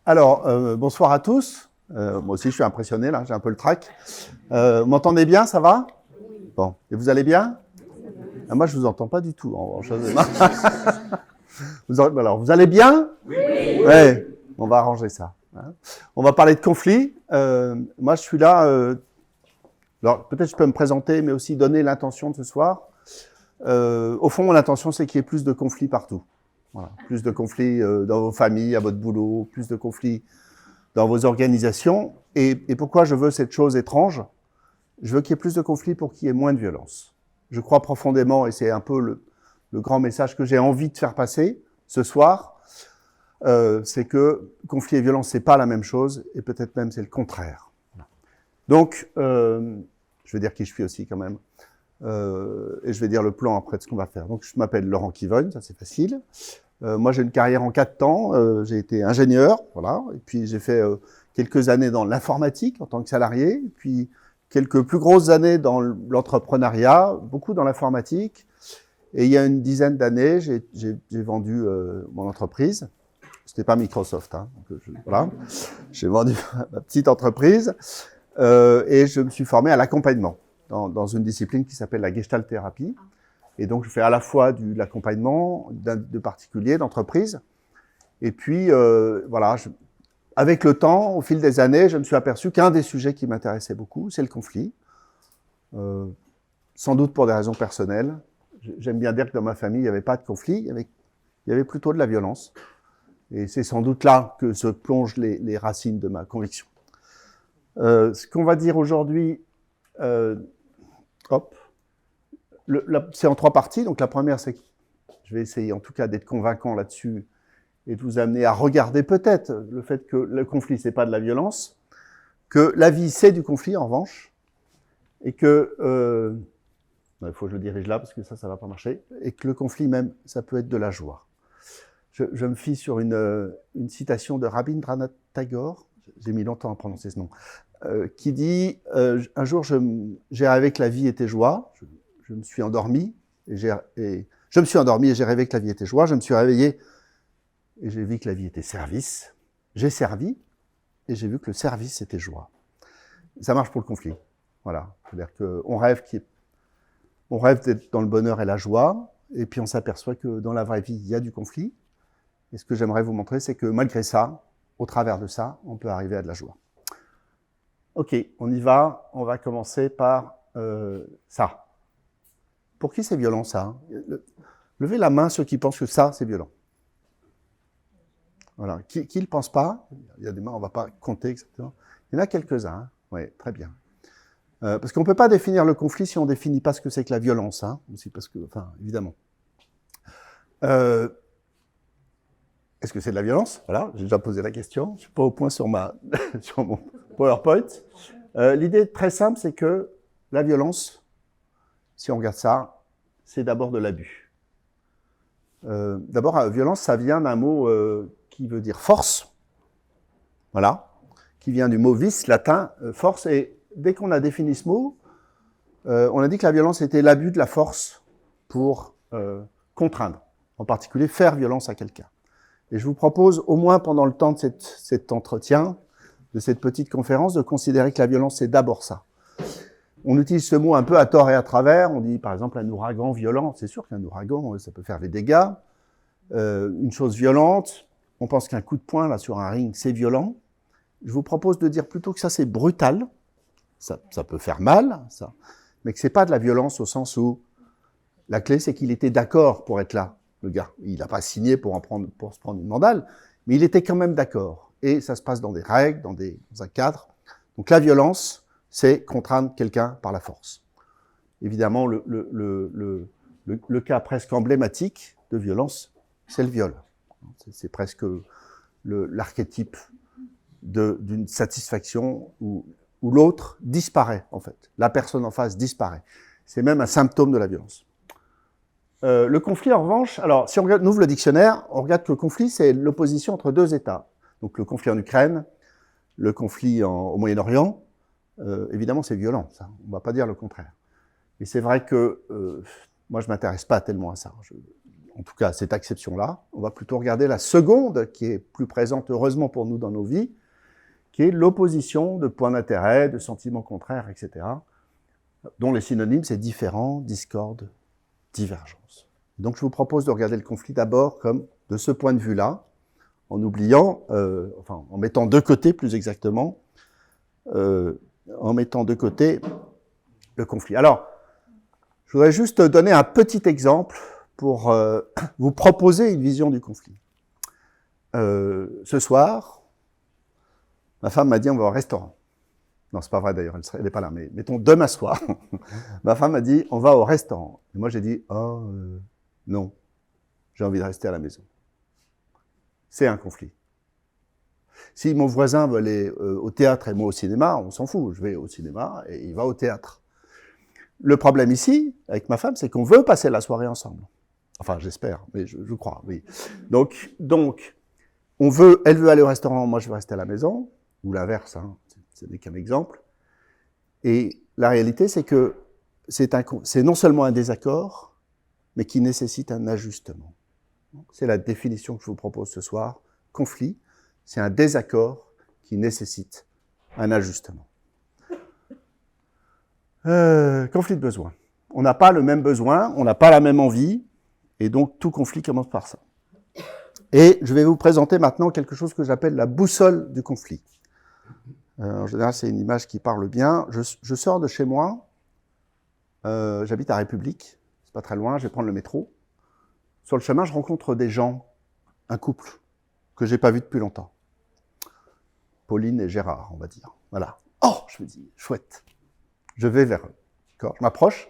Alors, bonsoir à tous. Moi aussi, je suis impressionné, là, j'ai un peu le trac. Vous m'entendez bien, ça va? Bon, et vous allez bien? Ah, moi, je vous entends pas du tout. En revanche. Alors, vous allez bien? Oui. Ouais, on va arranger ça. Hein. On va parler de conflit. Moi, je suis là. Alors, peut-être je peux me présenter, mais aussi donner l'intention de ce soir. Au fond, mon intention, c'est qu'il y ait plus de conflits partout. Voilà. Plus de conflits dans vos familles, à votre boulot, plus de conflits dans vos organisations. Et pourquoi je veux cette chose étrange? Je veux qu'il y ait plus de conflits pour qu'il y ait moins de violence. Je crois profondément, et c'est un peu le grand message que j'ai envie de faire passer ce soir, c'est que conflit et violence, c'est pas la même chose, et peut-être même c'est le contraire. Donc, je vais dire qui je suis aussi quand même, et je vais dire le plan après de ce qu'on va faire. Donc, je m'appelle Laurent Kivogne, ça c'est facile. Moi, j'ai une carrière en 4 temps. J'ai été ingénieur, voilà, et puis j'ai fait quelques années dans l'informatique en tant que salarié, et puis quelques plus grosses années dans l'entrepreneuriat, beaucoup dans l'informatique. Et il y a une dizaine d'années, j'ai vendu mon entreprise. C'était pas Microsoft, hein. Donc, voilà. J'ai vendu ma petite entreprise et je me suis formé à l'accompagnement dans une discipline qui s'appelle la Gestalt thérapie. Et donc, je fais à la fois de l'accompagnement de particuliers, d'entreprises. Et puis, voilà, avec le temps, au fil des années, je me suis aperçu qu'un des sujets qui m'intéressait beaucoup, c'est le conflit. Sans doute pour des raisons personnelles. J'aime bien dire que dans ma famille, il n'y avait pas de conflit, il y avait plutôt de la violence. Et c'est sans doute là que se plongent les racines de ma conviction. Ce qu'on va dire aujourd'hui, c'est en 3 parties. Donc la première, c'est que je vais essayer en tout cas d'être convaincant là-dessus et de vous amener à regarder peut-être le fait que le conflit, c'est pas de la violence, que la vie, c'est du conflit en revanche, et que il faut que je le dirige là parce que ça va pas marcher, et que le conflit même, ça peut être de la joie. Je me fie sur une citation de Rabindranath Tagore, j'ai mis longtemps à prononcer ce nom, qui dit un jour j'ai rêvé que la vie était joie. Je me suis endormi et j'ai rêvé que la vie était joie. Je me suis réveillé et j'ai vu que la vie était service. J'ai servi et j'ai vu que le service était joie. Ça marche pour le conflit. Voilà. C'est-à-dire qu'on rêve d'être dans le bonheur et la joie, et puis on s'aperçoit que dans la vraie vie, il y a du conflit. Et ce que j'aimerais vous montrer, c'est que malgré ça, au travers de ça, on peut arriver à de la joie. Ok, on y va. On va commencer par ça. Pour qui c'est violent, ça? Levez la main ceux qui pensent que ça, c'est violent. Voilà. Qui ne le pense pas? Il y a des mains, on ne va pas compter exactement. Il y en a quelques-uns. Hein. Oui, très bien. Parce qu'on ne peut pas définir le conflit si on ne définit pas ce que c'est que la violence. Hein, aussi parce que, enfin, évidemment. Est-ce que c'est de la violence? Voilà, j'ai déjà posé la question. Je ne suis pas au point sur sur mon PowerPoint. L'idée très simple, c'est que la violence, si on regarde ça, c'est d'abord de l'abus. D'abord, violence, ça vient d'un mot qui veut dire force. Voilà. Qui vient du mot vis, latin, force. Et dès qu'on a défini ce mot, on a dit que la violence était l'abus de la force pour contraindre. En particulier, faire violence à quelqu'un. Et je vous propose, au moins pendant le temps de cet entretien, de cette petite conférence, de considérer que la violence, c'est d'abord ça. On utilise ce mot un peu à tort et à travers. On dit, par exemple, un ouragan violent. C'est sûr qu'un ouragan, ça peut faire des dégâts. Une chose violente, on pense qu'un coup de poing là sur un ring, c'est violent. Je vous propose de dire plutôt que ça, c'est brutal. Ça peut faire mal, ça. Mais que c'est pas de la violence au sens où la clé, c'est qu'il était d'accord pour être là. Le gars, il n'a pas signé pour se prendre une mandale, mais il était quand même d'accord. Et ça se passe dans des règles, dans un cadre. Donc la violence, c'est contraindre quelqu'un par la force. Évidemment, le cas presque emblématique de violence, c'est le viol. C'est presque l'archétype d'une satisfaction où l'autre disparaît, en fait. La personne en face disparaît. C'est même un symptôme de la violence. Le conflit, en revanche, alors si on ouvre le dictionnaire, on regarde que le conflit, c'est l'opposition entre 2 États. Donc le conflit en Ukraine, le conflit au Moyen-Orient, évidemment c'est violent, ça. On ne va pas dire le contraire. Et c'est vrai que moi je ne m'intéresse pas tellement à ça. en tout cas cette acception-là, on va plutôt regarder la seconde, qui est plus présente heureusement pour nous dans nos vies, qui est l'opposition de points d'intérêt, de sentiments contraires, etc., dont les synonymes, c'est différent, discorde, divergence. Donc je vous propose de regarder le conflit d'abord comme de ce point de vue-là, en oubliant, en mettant de côté plus exactement, en mettant de côté le conflit. Alors, je voudrais juste donner un petit exemple pour vous proposer une vision du conflit. Ce soir, ma femme m'a dit on va au restaurant. Non, c'est pas vrai d'ailleurs, elle n'est pas là, mais mettons demain soir, ma femme m'a dit on va au restaurant. Et moi j'ai dit non, j'ai envie de rester à la maison. C'est un conflit. Si mon voisin veut aller au théâtre et moi au cinéma, on s'en fout, je vais au cinéma et il va au théâtre. Le problème ici, avec ma femme, c'est qu'on veut passer la soirée ensemble. Enfin, j'espère, mais je crois, oui. Donc, elle veut aller au restaurant, moi je veux rester à la maison, ou l'inverse, hein, ce n'est qu'un exemple. Et la réalité, c'est que c'est non seulement un désaccord, mais qui nécessite un ajustement. C'est la définition que je vous propose ce soir. Conflit, c'est un désaccord qui nécessite un ajustement. Conflit de besoin. On n'a pas le même besoin, on n'a pas la même envie, et donc tout conflit commence par ça. Et je vais vous présenter maintenant quelque chose que j'appelle la boussole du conflit. En général, c'est une image qui parle bien. Je sors de chez moi, j'habite à République, c'est pas très loin, je vais prendre le métro. Sur le chemin, je rencontre des gens, un couple, que j'ai pas vu depuis longtemps. Pauline et Gérard, on va dire. Voilà. Oh, je me dis, chouette. Je vais vers eux. D'accord, je m'approche,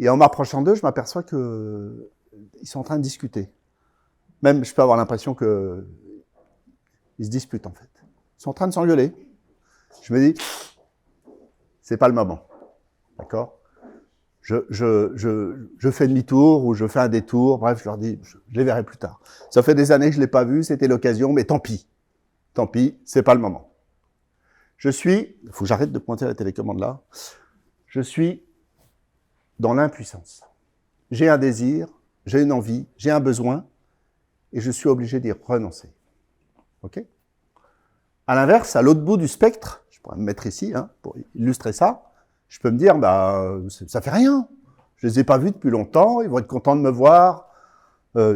et en m'approchant d'eux, je m'aperçois qu'ils sont en train de discuter. Même, je peux avoir l'impression qu'ils se disputent, en fait. Ils sont en train de s'engueuler. Je me dis, c'est pas le moment. D'accord ? Je fais demi-tour, ou je fais un détour, bref, je leur dis, je les verrai plus tard. Ça fait des années que je l'ai pas vu, c'était l'occasion, mais tant pis. Tant pis, c'est pas le moment. Il faut que j'arrête de pointer la télécommande là. Je suis dans l'impuissance. J'ai un désir, j'ai une envie, j'ai un besoin, et je suis obligé d'y renoncer. Ok ? À l'inverse, à l'autre bout du spectre, je pourrais me mettre ici, hein, pour illustrer ça, je peux me dire, ça fait rien. Je les ai pas vus depuis longtemps, ils vont être contents de me voir.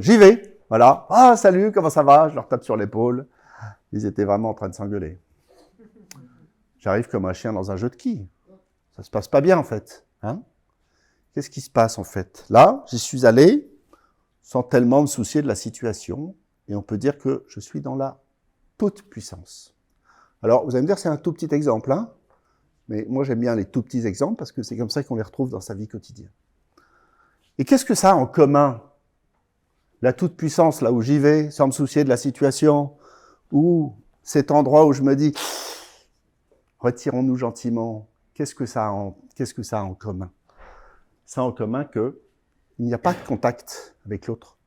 J'y vais, voilà. Ah, salut, comment ça va ? Je leur tape sur l'épaule. Ils étaient vraiment en train de s'engueuler. J'arrive comme un chien dans un jeu de quilles. Ça se passe pas bien, en fait. Hein ? Qu'est-ce qui se passe, en fait ? Là, j'y suis allé sans tellement me soucier de la situation, et on peut dire que je suis dans la toute puissance. Alors, vous allez me dire, c'est un tout petit exemple, hein ? Mais moi, j'aime bien les tout petits exemples, parce que c'est comme ça qu'on les retrouve dans sa vie quotidienne. Et qu'est-ce que ça a en commun ? La toute puissance, là où j'y vais, sans me soucier de la situation, ou cet endroit où je me dis, retirons-nous gentiment, qu'est-ce que ça a en commun ? Ça a en commun qu'il n'y a pas de contact avec l'autre.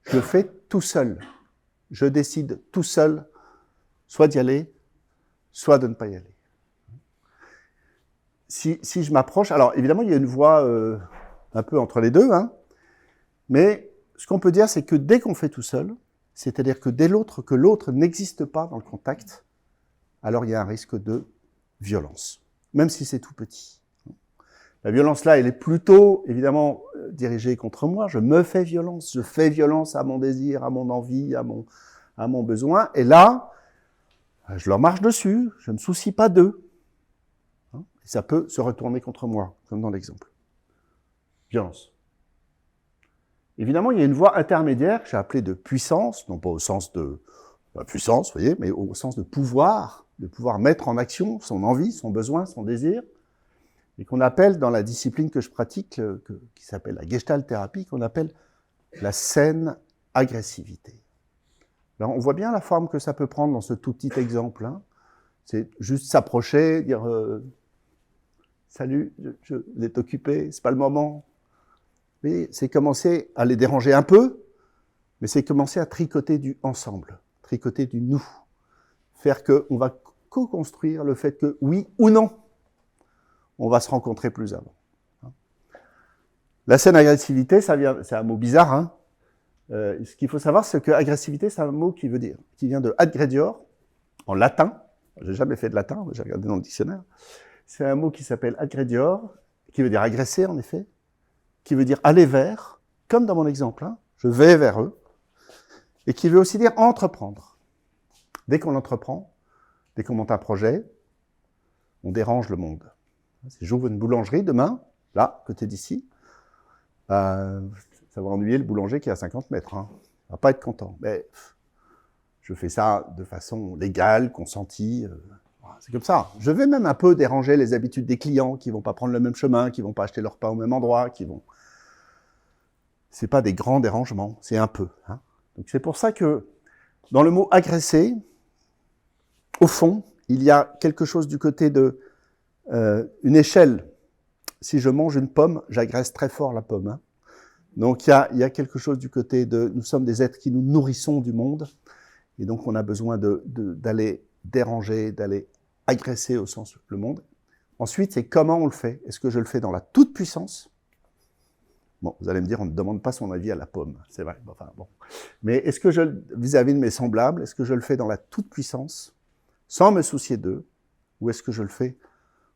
Je le fais tout seul. Je décide tout seul, soit d'y aller, soit de ne pas y aller. Si je m'approche, alors évidemment il y a une voie un peu entre les deux, hein, mais ce qu'on peut dire, c'est que dès qu'on fait tout seul, c'est-à-dire que dès que l'autre n'existe pas dans le contact, alors il y a un risque de violence, même si c'est tout petit. La violence là, elle est plutôt évidemment dirigée contre moi. Je me fais violence, je fais violence à mon désir, à mon envie, à mon besoin, et là, je leur marche dessus, je ne me soucie pas d'eux. Et ça peut se retourner contre moi, comme dans l'exemple. Violence. Évidemment, il y a une voie intermédiaire que j'ai appelée de puissance, non pas au sens de la puissance, vous voyez, mais au sens de pouvoir mettre en action son envie, son besoin, son désir, et qu'on appelle dans la discipline que je pratique, qui s'appelle la Gestalt thérapie, qu'on appelle la saine agressivité. Alors, on voit bien la forme que ça peut prendre dans ce tout petit exemple. Hein. C'est juste s'approcher, dire salut, vous êtes occupé, c'est pas le moment. Mais c'est commencer à les déranger un peu, mais c'est commencer à tricoter du ensemble, tricoter du nous. Faire qu'on va co-construire le fait que oui ou non, on va se rencontrer plus avant. La saine agressivité, c'est un mot bizarre, hein, Ce qu'il faut savoir, c'est que agressivité, c'est un mot qui vient de adgredior, en latin. J'ai jamais fait de latin, j'ai regardé dans le dictionnaire. C'est un mot qui s'appelle adgredior, qui veut dire agresser, en effet, qui veut dire aller vers, comme dans mon exemple, hein, je vais vers eux, et qui veut aussi dire entreprendre. Dès qu'on entreprend, dès qu'on monte un projet, on dérange le monde. Si j'ouvre une boulangerie demain, là, côté d'ici, ça va ennuyer le boulanger qui est à 50 mètres. Hein. Il va pas être content. Mais je fais ça de façon légale, consentie. C'est comme ça. Je vais même un peu déranger les habitudes des clients qui vont pas prendre le même chemin, qui vont pas acheter leur pain au même endroit, qui vont... C'est pas des grands dérangements, c'est un peu. Hein. Donc c'est pour ça que dans le mot agresser, au fond, il y a quelque chose du côté de une échelle. Si je mange une pomme, j'agresse très fort la pomme. Hein. Donc il y a quelque chose du côté de... Nous sommes des êtres qui nous nourrissons du monde, et donc on a besoin d'aller déranger, d'aller agresser au sens le monde. Ensuite, c'est comment on le fait. Est-ce que je le fais dans la toute-puissance? Bon, vous allez me dire, on ne demande pas son avis à la pomme, c'est vrai. Enfin, bon. Mais est-ce que vis-à-vis de mes semblables, est-ce que je le fais dans la toute-puissance, sans me soucier d'eux, ou est-ce que je le fais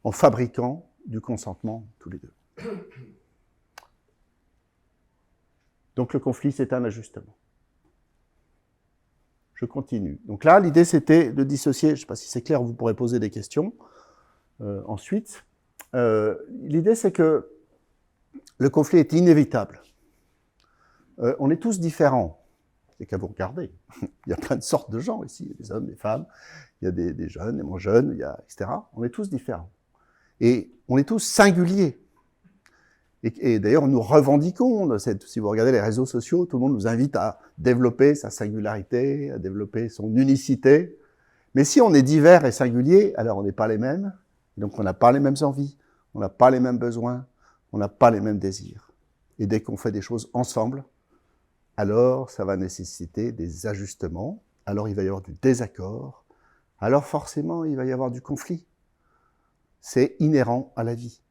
en fabriquant du consentement tous les deux? Donc le conflit, c'est un ajustement. Je continue. Donc là, l'idée, c'était de dissocier, je ne sais pas si c'est clair, vous pourrez poser des questions ensuite. L'idée, c'est que le conflit est inévitable. On est tous différents. C'est qu'à vous regarder. Il y a plein de sortes de gens ici. Il y a des hommes, des femmes, il y a des jeunes, des moins jeunes, il y a, etc. On est tous différents. Et on est tous singuliers. Et d'ailleurs, nous revendiquons, si vous regardez les réseaux sociaux, tout le monde nous invite à développer sa singularité, à développer son unicité. Mais si on est divers et singulier, alors on n'est pas les mêmes. Donc on n'a pas les mêmes envies, on n'a pas les mêmes besoins, on n'a pas les mêmes désirs. Et dès qu'on fait des choses ensemble, alors ça va nécessiter des ajustements, alors il va y avoir du désaccord, alors forcément il va y avoir du conflit. C'est inhérent à la vie,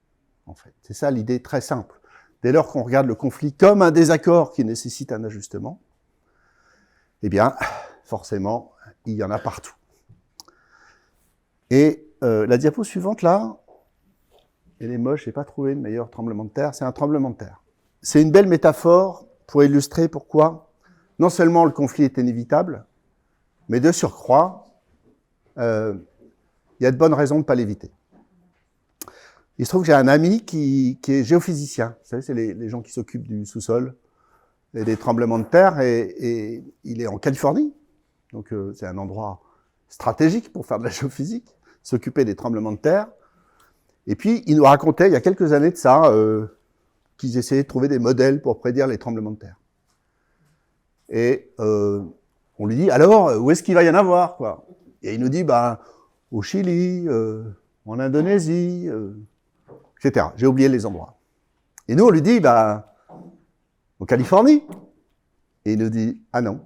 en fait. C'est ça l'idée très simple. Dès lors qu'on regarde le conflit comme un désaccord qui nécessite un ajustement, eh bien, forcément, il y en a partout. Et la diapo suivante, là, elle est moche, je n'ai pas trouvé le meilleur tremblement de terre, c'est un tremblement de terre. C'est une belle métaphore pour illustrer pourquoi non seulement le conflit est inévitable, mais de surcroît, il y a de bonnes raisons de ne pas l'éviter. Il se trouve que j'ai un ami qui est géophysicien. Vous savez, c'est les gens qui s'occupent du sous-sol et des tremblements de terre. Et il est en Californie. Donc, c'est un endroit stratégique pour faire de la géophysique, s'occuper des tremblements de terre. Et puis, il nous racontait, il y a quelques années de ça, qu'ils essayaient de trouver des modèles pour prédire les tremblements de terre. Et on lui dit, alors, où est-ce qu'il va y en avoir, quoi? Et il nous dit, au Chili, en Indonésie, etc. J'ai oublié les endroits. Et nous, on lui dit, en Californie. Et il nous dit, ah non,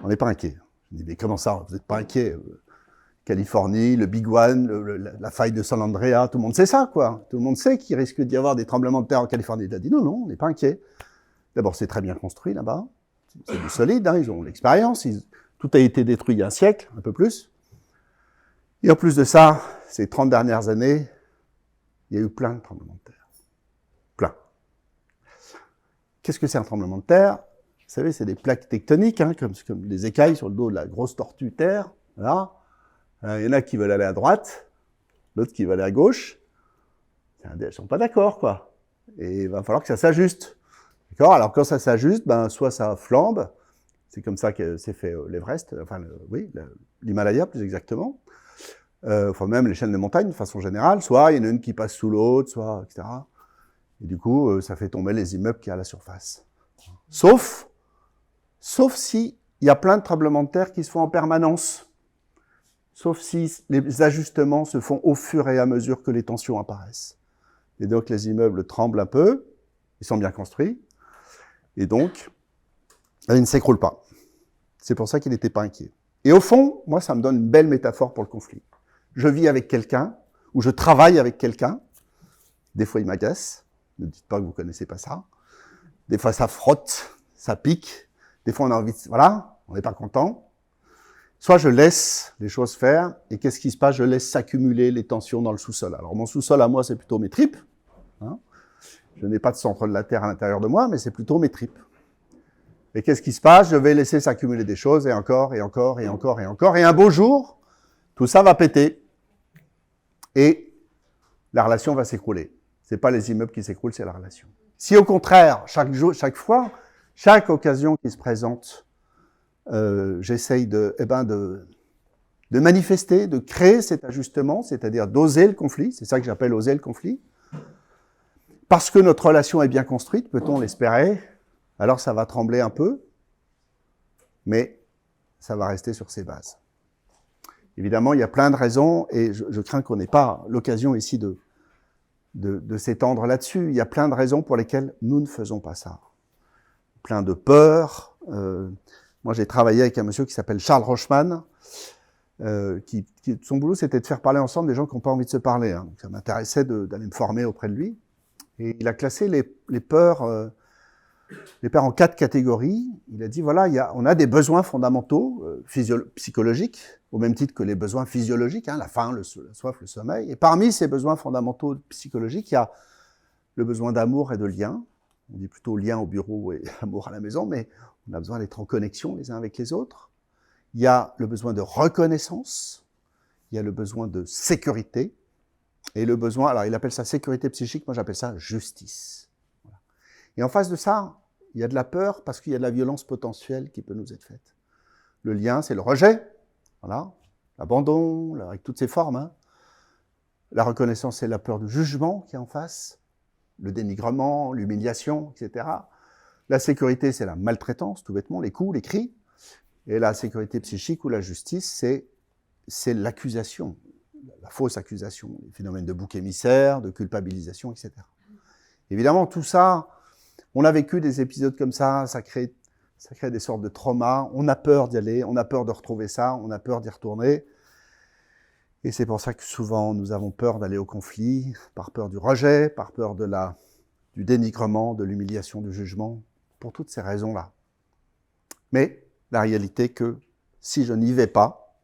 on n'est pas inquiet. Je dis, mais comment ça, vous n'êtes pas inquiet? Californie, le Big One, la faille de San Andreas, tout le monde sait ça, quoi. Tout le monde sait qu'il risque d'y avoir des tremblements de terre en Californie. Il a dit, non, on n'est pas inquiet. D'abord, c'est très bien construit là-bas. C'est du solide, hein, ils ont l'expérience. Tout a été détruit il y a un siècle, un peu plus. Et en plus de ça, ces 30 dernières années, il y a eu plein de tremblements de terre. Plein. Qu'est-ce que c'est un tremblement de terre? Vous savez, c'est des plaques tectoniques, hein, comme des écailles sur le dos de la grosse tortue terre. Voilà. Il y en a qui veulent aller à droite, l'autre qui veut aller à gauche. Ils ne sont pas d'accord, quoi. Et il va falloir que ça s'ajuste. D'accord? Alors quand ça s'ajuste, soit ça flambe. C'est comme ça que s'est fait l'Everest, l'Himalaya plus exactement. Même les chaînes de montagnes de façon générale, soit il y en a une qui passe sous l'autre, soit etc. Et du coup, ça fait tomber les immeubles qui sont à la surface. Sauf si il y a plein de tremblements de terre qui se font en permanence. Sauf si les ajustements se font au fur et à mesure que les tensions apparaissent. Et donc les immeubles tremblent un peu, ils sont bien construits, et donc ils ne s'écroulent pas. C'est pour ça qu'il n'était pas inquiet. Et au fond, moi, ça me donne une belle métaphore pour le conflit. Je vis avec quelqu'un, ou je travaille avec quelqu'un. Des fois, il m'agace. Ne dites pas que vous ne connaissez pas ça. Des fois, ça frotte ça pique. Des fois, on a envie de... Voilà, on n'est pas content. Soit je laisse les choses faire, et qu'est-ce qui se passe? Je laisse s'accumuler les tensions dans le sous-sol. Alors, mon sous-sol, à moi, c'est plutôt mes tripes. Hein. Je n'ai pas de centre de la Terre à l'intérieur de moi, mais c'est plutôt mes tripes. Et qu'est-ce qui se passe? Je vais laisser s'accumuler des choses, et encore, et encore, et encore, et encore. Et un beau jour, tout ça va péter. Et la relation va s'écrouler. C'est pas les immeubles qui s'écroulent, c'est la relation. Si au contraire, chaque jour, chaque fois, chaque occasion qui se présente, j'essaye de manifester, de créer cet ajustement, c'est-à-dire d'oser le conflit, c'est ça que j'appelle oser le conflit. Parce que notre relation est bien construite, peut-on l'espérer, alors ça va trembler un peu, mais ça va rester sur ses bases. Évidemment, il y a plein de raisons, et je crains qu'on n'ait pas l'occasion ici de s'étendre là-dessus. Il y a plein de raisons pour lesquelles nous ne faisons pas ça. Plein de peurs. Moi, j'ai travaillé avec un monsieur qui s'appelle Charles Rochman, son boulot, c'était de faire parler ensemble des gens qui n'ont pas envie de se parler. Hein. Donc, ça m'intéressait d'aller me former auprès de lui. Et il a classé les peurs en 4 catégories. Il a dit, voilà, on a des besoins fondamentaux, psychologiques, au même titre que les besoins physiologiques, hein, la faim, la soif, le sommeil. Et parmi ces besoins fondamentaux psychologiques, il y a le besoin d'amour et de lien. On dit plutôt lien au bureau et amour à la maison, mais on a besoin d'être en connexion les uns avec les autres. Il y a le besoin de reconnaissance, il y a le besoin de sécurité, et le besoin, alors il appelle ça sécurité psychique, moi j'appelle ça justice. Voilà. Et en face de ça, il y a de la peur parce qu'il y a de la violence potentielle qui peut nous être faite. Le lien, c'est le rejet, voilà, l'abandon, avec toutes ses formes. Hein. La reconnaissance, c'est la peur du jugement qui est en face, le dénigrement, l'humiliation, etc. La sécurité, c'est la maltraitance, tout bêtement, les coups, les cris. Et la sécurité psychique ou la justice, c'est l'accusation, la fausse accusation, les phénomènes de bouc émissaire, de culpabilisation, etc. Évidemment, tout ça, on a vécu des épisodes comme ça crée des sortes de traumas, on a peur d'y aller, on a peur de retrouver ça, on a peur d'y retourner. Et c'est pour ça que souvent, nous avons peur d'aller au conflit, par peur du rejet, par peur du dénigrement, de l'humiliation, du jugement, pour toutes ces raisons-là. Mais la réalité est que si je n'y vais pas,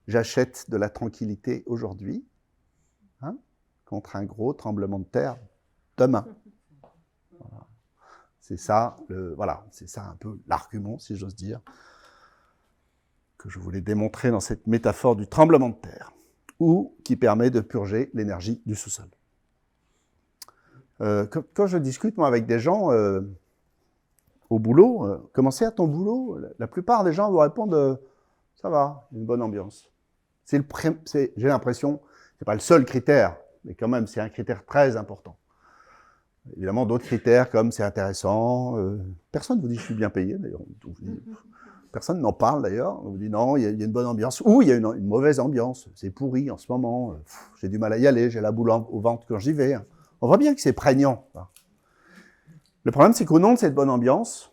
j'achète de la tranquillité aujourd'hui, hein, contre un gros tremblement de terre demain. Voilà. C'est ça, c'est ça un peu l'argument, si j'ose dire, que je voulais démontrer dans cette métaphore du tremblement de terre, ou qui permet de purger l'énergie du sous-sol. Quand je discute, moi, avec des gens au boulot, comment c'est à ton boulot? La plupart des gens vous répondent ça va, une bonne ambiance. J'ai l'impression, c'est pas le seul critère, mais quand même, c'est un critère très important. Évidemment, d'autres critères comme c'est intéressant, personne ne vous dit je suis bien payé, d'ailleurs. Personne n'en parle d'ailleurs, on vous dit non, il y a une bonne ambiance, ou il y a une mauvaise ambiance, c'est pourri en ce moment, j'ai du mal à y aller, j'ai la boule au ventre quand j'y vais. On voit bien que c'est prégnant. Le problème, c'est qu'au nom de cette bonne ambiance,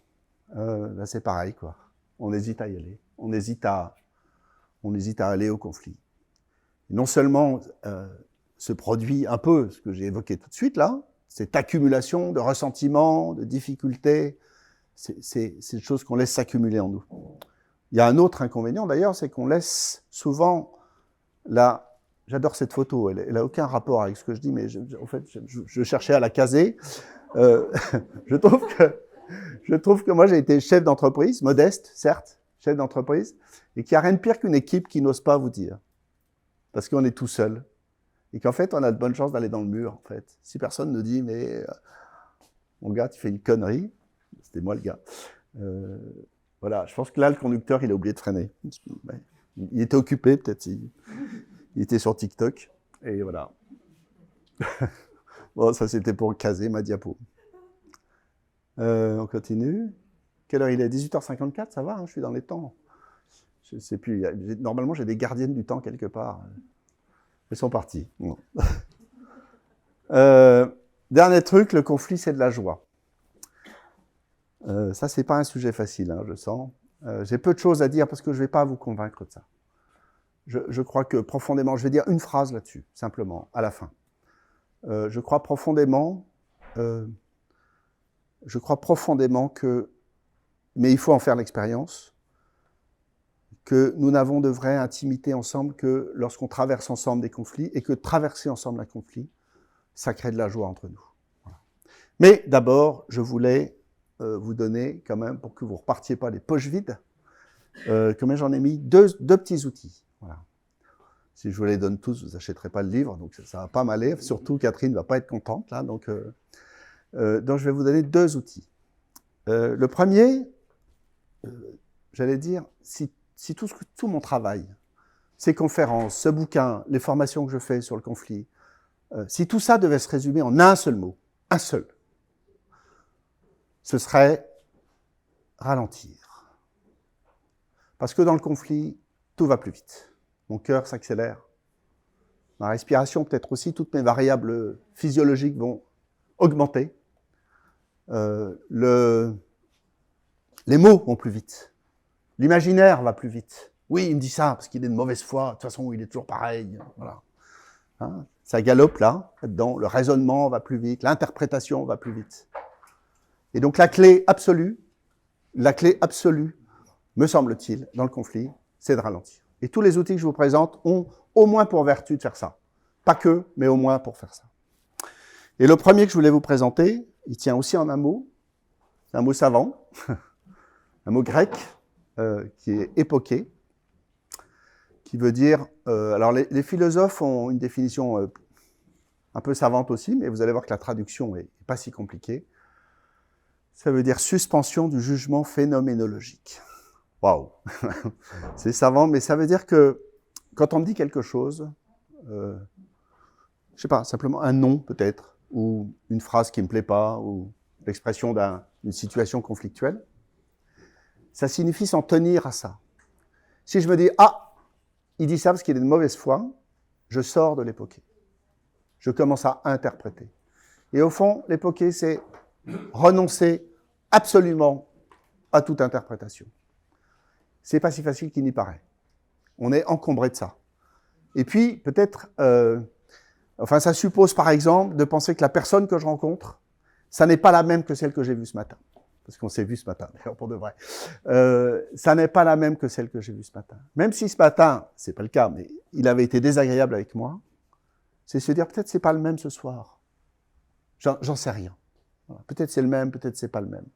là c'est pareil, quoi. On hésite à y aller, on hésite à aller au conflit. Et non seulement se produit un peu ce que j'ai évoqué tout de suite là, cette accumulation de ressentiments, de difficultés, c'est une chose qu'on laisse s'accumuler en nous. Il y a un autre inconvénient d'ailleurs, c'est qu'on laisse souvent j'adore cette photo, elle n'a aucun rapport avec ce que je dis, mais en fait, je cherchais à la caser. Je trouve que moi, j'ai été chef d'entreprise, modeste, certes, chef d'entreprise, et qu'il n'y a rien de pire qu'une équipe qui n'ose pas vous dire. Parce qu'on est tout seul. Et qu'en fait, on a de bonnes chances d'aller dans le mur, en fait. Si personne ne dit, mais mon gars, tu fais une connerie, c'était moi le gars. Voilà, je pense que là, le conducteur, il a oublié de freiner. Il était occupé, peut-être. Il était sur TikTok, et voilà. Bon, ça c'était pour caser ma diapo. On continue. Quelle heure il est? 18h54, ça va, hein, je suis dans les temps. Je ne sais plus, normalement j'ai des gardiennes du temps quelque part. Elles sont parties. Bon. Dernier truc, le conflit c'est de la joie. Ça c'est pas un sujet facile, hein, je sens. J'ai peu de choses à dire parce que je ne vais pas vous convaincre de ça. Je crois que profondément, je vais dire une phrase là-dessus, simplement, à la fin. Je crois profondément je crois profondément que, mais il faut en faire l'expérience, que nous n'avons de vraie intimité ensemble que lorsqu'on traverse ensemble des conflits et que traverser ensemble un conflit, ça crée de la joie entre nous. Voilà. Mais d'abord, je voulais vous donner quand même, pour que vous ne repartiez pas les poches vides, quand même j'en ai mis deux petits outils. Voilà. Si je vous les donne tous, vous n'achèterez pas le livre, donc ça va pas m'aller. Surtout, Catherine ne va pas être contente, là. Donc je vais vous donner 2 outils. Le premier, j'allais dire, si tout mon travail, ces conférences, ce bouquin, les formations que je fais sur le conflit, si tout ça devait se résumer en un seul mot, un seul, ce serait ralentir. Parce que dans le conflit, tout va plus vite. Mon cœur s'accélère. Ma respiration, peut-être aussi, toutes mes variables physiologiques vont augmenter. Les mots vont plus vite. L'imaginaire va plus vite. Oui, il me dit ça parce qu'il est de mauvaise foi. De toute façon, il est toujours pareil. Voilà. Hein, ça galope là-dedans. Le raisonnement va plus vite. L'interprétation va plus vite. Et donc la clé absolue, me semble-t-il, dans le conflit, c'est de ralentir. Et tous les outils que je vous présente ont au moins pour vertu de faire ça. Pas que, mais au moins pour faire ça. Et le premier que je voulais vous présenter, il tient aussi en un mot. C'est un mot savant, un mot grec, qui est époqué, qui veut dire... alors les philosophes ont une définition un peu savante aussi, mais vous allez voir que la traduction n'est pas si compliquée. Ça veut dire suspension du jugement phénoménologique. Waouh. C'est savant, mais ça veut dire que quand on me dit quelque chose, je sais pas, simplement un nom peut-être, ou une phrase qui me plaît pas, ou l'expression d'une situation conflictuelle, ça signifie s'en tenir à ça. Si je me dis, ah, il dit ça parce qu'il est de mauvaise foi, je sors de l'époqué. Je commence à interpréter. Et au fond, l'époqué, c'est renoncer absolument à toute interprétation. C'est pas si facile qu'il n'y paraît. On est encombré de ça. Et puis, peut-être, ça suppose par exemple de penser que la personne que je rencontre, ça n'est pas la même que celle que j'ai vue ce matin. Parce qu'on s'est vu ce matin, d'ailleurs, pour de vrai. Ça n'est pas la même que celle que j'ai vue ce matin. Même si ce matin, c'est pas le cas, mais il avait été désagréable avec moi, c'est se dire peut-être c'est pas le même ce soir. J'en sais rien. Voilà. Peut-être c'est le même, peut-être c'est pas le même.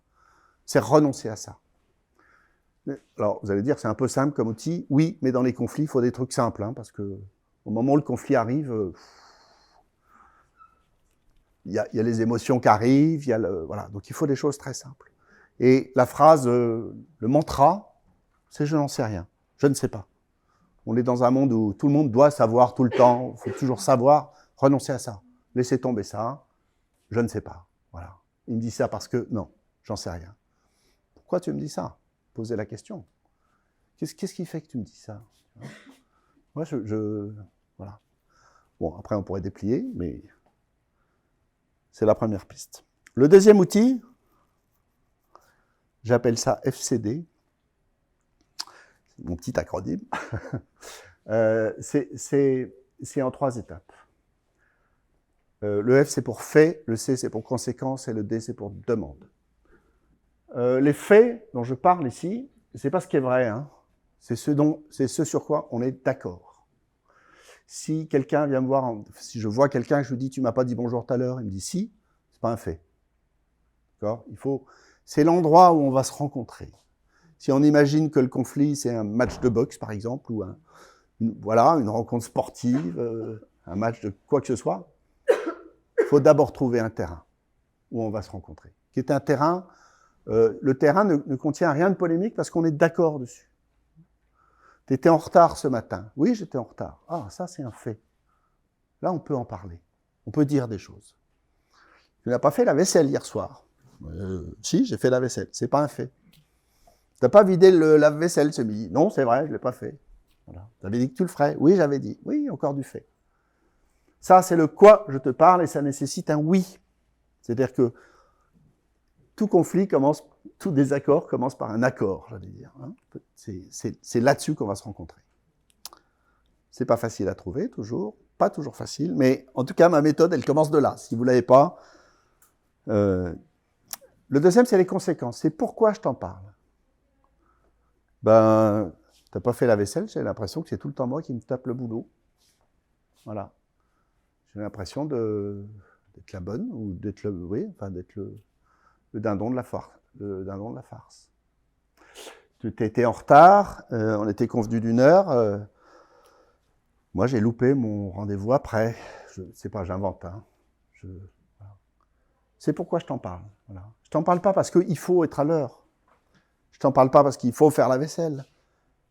C'est renoncer à ça. Alors, vous allez dire, c'est un peu simple comme outil. Oui, mais dans les conflits, il faut des trucs simples, parce que au moment où le conflit arrive, il y a les émotions qui arrivent, voilà. Donc il faut des choses très simples. Et la phrase, le mantra, c'est « je n'en sais rien, je ne sais pas ». On est dans un monde où tout le monde doit savoir tout le temps, il faut toujours savoir, renoncer à ça. Laissez tomber ça, je ne sais pas. Voilà. Il me dit ça parce que, non, j'en sais rien. Pourquoi tu me dis ça ? Posez la question. Qu'est-ce qui fait que tu me dis ça ? Moi, voilà. Bon, après, on pourrait déplier, mais c'est la première piste. Le deuxième outil, j'appelle ça FCD. C'est mon petit acronyme. C'est en 3 étapes. Le F, c'est pour fait, le C, c'est pour conséquence, et le D, c'est pour demande. Les faits dont je parle ici, c'est pas ce qui est vrai, c'est ce sur quoi on est d'accord. Si quelqu'un vient me voir, si je vois quelqu'un et je lui dis « tu m'as pas dit bonjour tout à l'heure », il me dit « si », c'est pas un fait. D'accord ? C'est l'endroit où on va se rencontrer. Si on imagine que le conflit, c'est un match de boxe, par exemple, ou une rencontre sportive, un match de quoi que ce soit, il faut d'abord trouver un terrain où on va se rencontrer, qui est un terrain. Le terrain ne contient rien de polémique parce qu'on est d'accord dessus. Tu étais en retard ce matin. Oui, j'étais en retard. Ah, ça, c'est un fait. Là, on peut en parler. On peut dire des choses. Tu n'as pas fait la vaisselle hier soir. Si, j'ai fait la vaisselle. C'est pas un fait. Tu n'as pas vidé le lave-vaisselle ce midi. Non, c'est vrai, je ne l'ai pas fait. Voilà. Tu avais dit que tu le ferais. Oui, j'avais dit. Oui, encore du fait. Ça, c'est le quoi je te parle et ça nécessite un oui. C'est-à-dire que tout conflit tout désaccord commence par un accord, j'allais dire. C'est là-dessus qu'on va se rencontrer. C'est pas facile à trouver, toujours. Pas toujours facile, mais en tout cas, ma méthode, elle commence de là. Si vous l'avez pas, Le deuxième, c'est les conséquences. C'est pourquoi je t'en parle. Ben, t'as pas fait la vaisselle, j'ai l'impression que c'est tout le temps moi qui me tape le boulot. Voilà. J'ai l'impression d'être la bonne, ou d'être le, oui, enfin d'être le dindon de la farce. Le dindon de la farce. Tu étais en retard, on était convenu d'une heure. Moi, j'ai loupé mon rendez-vous après. Je sais pas, j'invente. Hein. Voilà. C'est pourquoi je t'en parle. Voilà. Je t'en parle pas parce qu'il faut être à l'heure. Je t'en parle pas parce qu'il faut faire la vaisselle.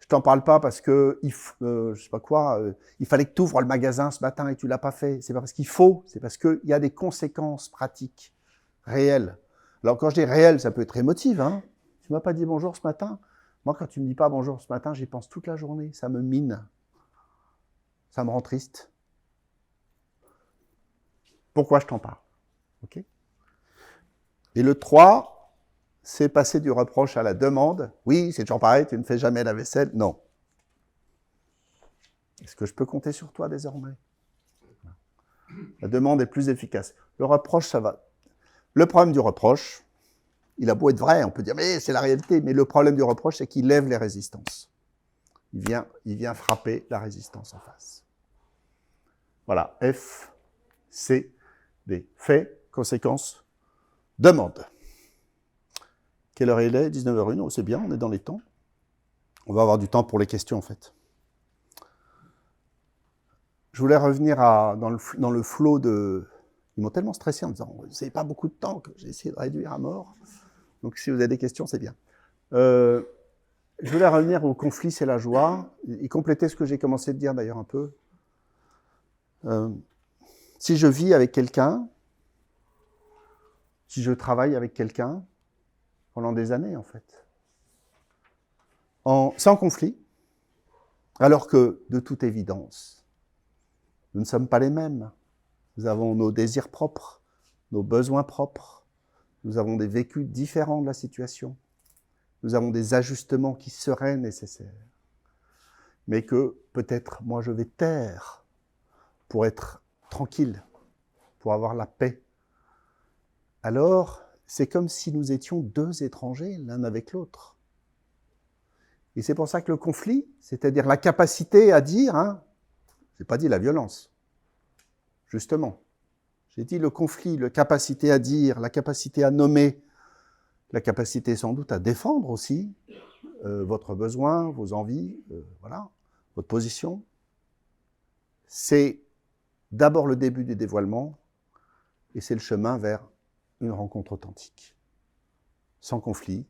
Je t'en parle pas parce que, je sais pas quoi, il fallait que tu ouvres le magasin ce matin et tu l'as pas fait. C'est pas parce qu'il faut, c'est parce qu'il y a des conséquences pratiques, réelles. Alors quand je dis réelles, ça peut être émotive. Hein. Tu m'as pas dit bonjour ce matin. Moi, quand tu me dis pas bonjour ce matin, j'y pense toute la journée. Ça me mine. Ça me rend triste. Pourquoi je t'en parle? Okay. Et le 3, c'est passer du reproche à la demande. Oui, c'est toujours pareil, tu ne fais jamais la vaisselle. Non. Est-ce que je peux compter sur toi désormais? La demande est plus efficace. Le reproche, ça va. Le problème du reproche, il a beau être vrai, on peut dire, mais c'est la réalité. Mais le problème du reproche, c'est qu'il lève les résistances. Il vient frapper la résistance en face. Voilà. F, C, D. Fait, conséquence, demande. Quelle heure il est? 19h01. Oh, c'est bien, on est dans les temps. On va avoir du temps pour les questions, en fait. Je voulais revenir dans le flot de... Ils m'ont tellement stressé en me disant « Vous n'avez pas beaucoup de temps que j'ai essayé de réduire à mort. » Donc, si vous avez des questions, c'est bien. Je voulais revenir au conflit, c'est la joie, et compléter ce que j'ai commencé de dire d'ailleurs un peu. Si je vis avec quelqu'un, si je travaille avec quelqu'un, pendant des années en fait, sans conflit, alors que, de toute évidence, nous ne sommes pas les mêmes. Nous avons nos désirs propres, nos besoins propres, nous avons des vécus différents de la situation, nous avons des ajustements qui seraient nécessaires, mais que peut-être moi je vais taire pour être tranquille, pour avoir la paix. Alors, c'est comme si nous étions deux étrangers l'un avec l'autre. Et c'est pour ça que le conflit, c'est-à-dire la capacité à dire, hein, je n'ai pas dit la violence, justement. J'ai dit le conflit, la capacité à dire, la capacité à nommer, la capacité sans doute à défendre aussi votre besoin, vos envies, voilà, votre position. C'est d'abord le début du dévoilement et c'est le chemin vers une rencontre authentique. Sans conflit,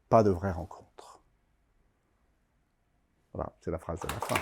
pas de vraie rencontre. Voilà, c'est la phrase de la fin.